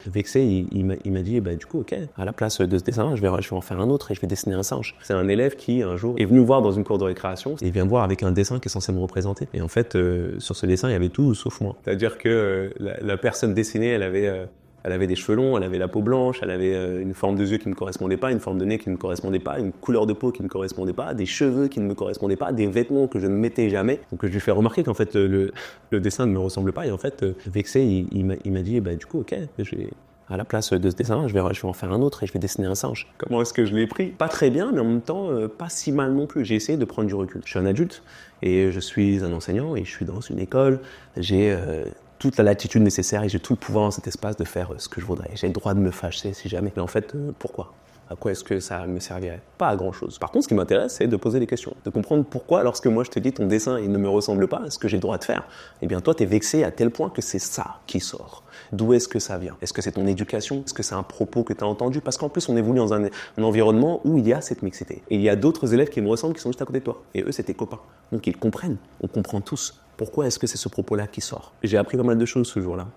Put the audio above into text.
Vexé, il m'a dit, bah, du coup, ok, à la place de ce dessin, je vais en faire un autre et je vais dessiner un singe. C'est un élève qui, un jour, est venu me voir dans une cour de récréation et il vient me voir avec un dessin qui est censé me représenter. Et en fait, sur ce dessin, il y avait tout sauf moi. C'est-à-dire que la personne dessinée, elle avait des cheveux longs, elle avait la peau blanche, elle avait une forme de yeux qui ne me correspondait pas, une forme de nez qui ne me correspondait pas, une couleur de peau qui ne me correspondait pas, des cheveux qui ne me correspondaient pas, des vêtements que je ne mettais jamais. Donc je lui fais remarquer qu'en fait le dessin ne me ressemble pas et en fait vexé, il m'a dit bah du coup ok, à la place de ce dessin, je vais en faire un autre et je vais dessiner un singe. Comment est-ce que je l'ai pris? Pas très bien, mais en même temps, pas si mal non plus. J'ai essayé de prendre du recul. Je suis un adulte et je suis un enseignant et je suis dans une école. J'ai toute la latitude nécessaire et j'ai tout le pouvoir dans cet espace de faire ce que je voudrais. J'ai le droit de me fâcher si jamais. Mais en fait, pourquoi ? À quoi est-ce que ça me servirait? Pas à grand chose. Par contre, ce qui m'intéresse, c'est de poser des questions, de comprendre pourquoi, lorsque moi je te dis ton dessin il ne me ressemble pas à ce que j'ai le droit de faire, eh bien toi t'es vexé à tel point que c'est ça qui sort. D'où est-ce que ça vient? Est-ce que c'est ton éducation? Est-ce que c'est un propos que tu as entendu? Parce qu'en plus, on évolue dans un environnement où il y a cette mixité. Et il y a d'autres élèves qui me ressemblent qui sont juste à côté de toi. Et eux, c'est tes copains. Donc ils comprennent. On comprend tous. Pourquoi est-ce que c'est ce propos-là qui sort? J'ai appris pas mal de choses ce jour-là.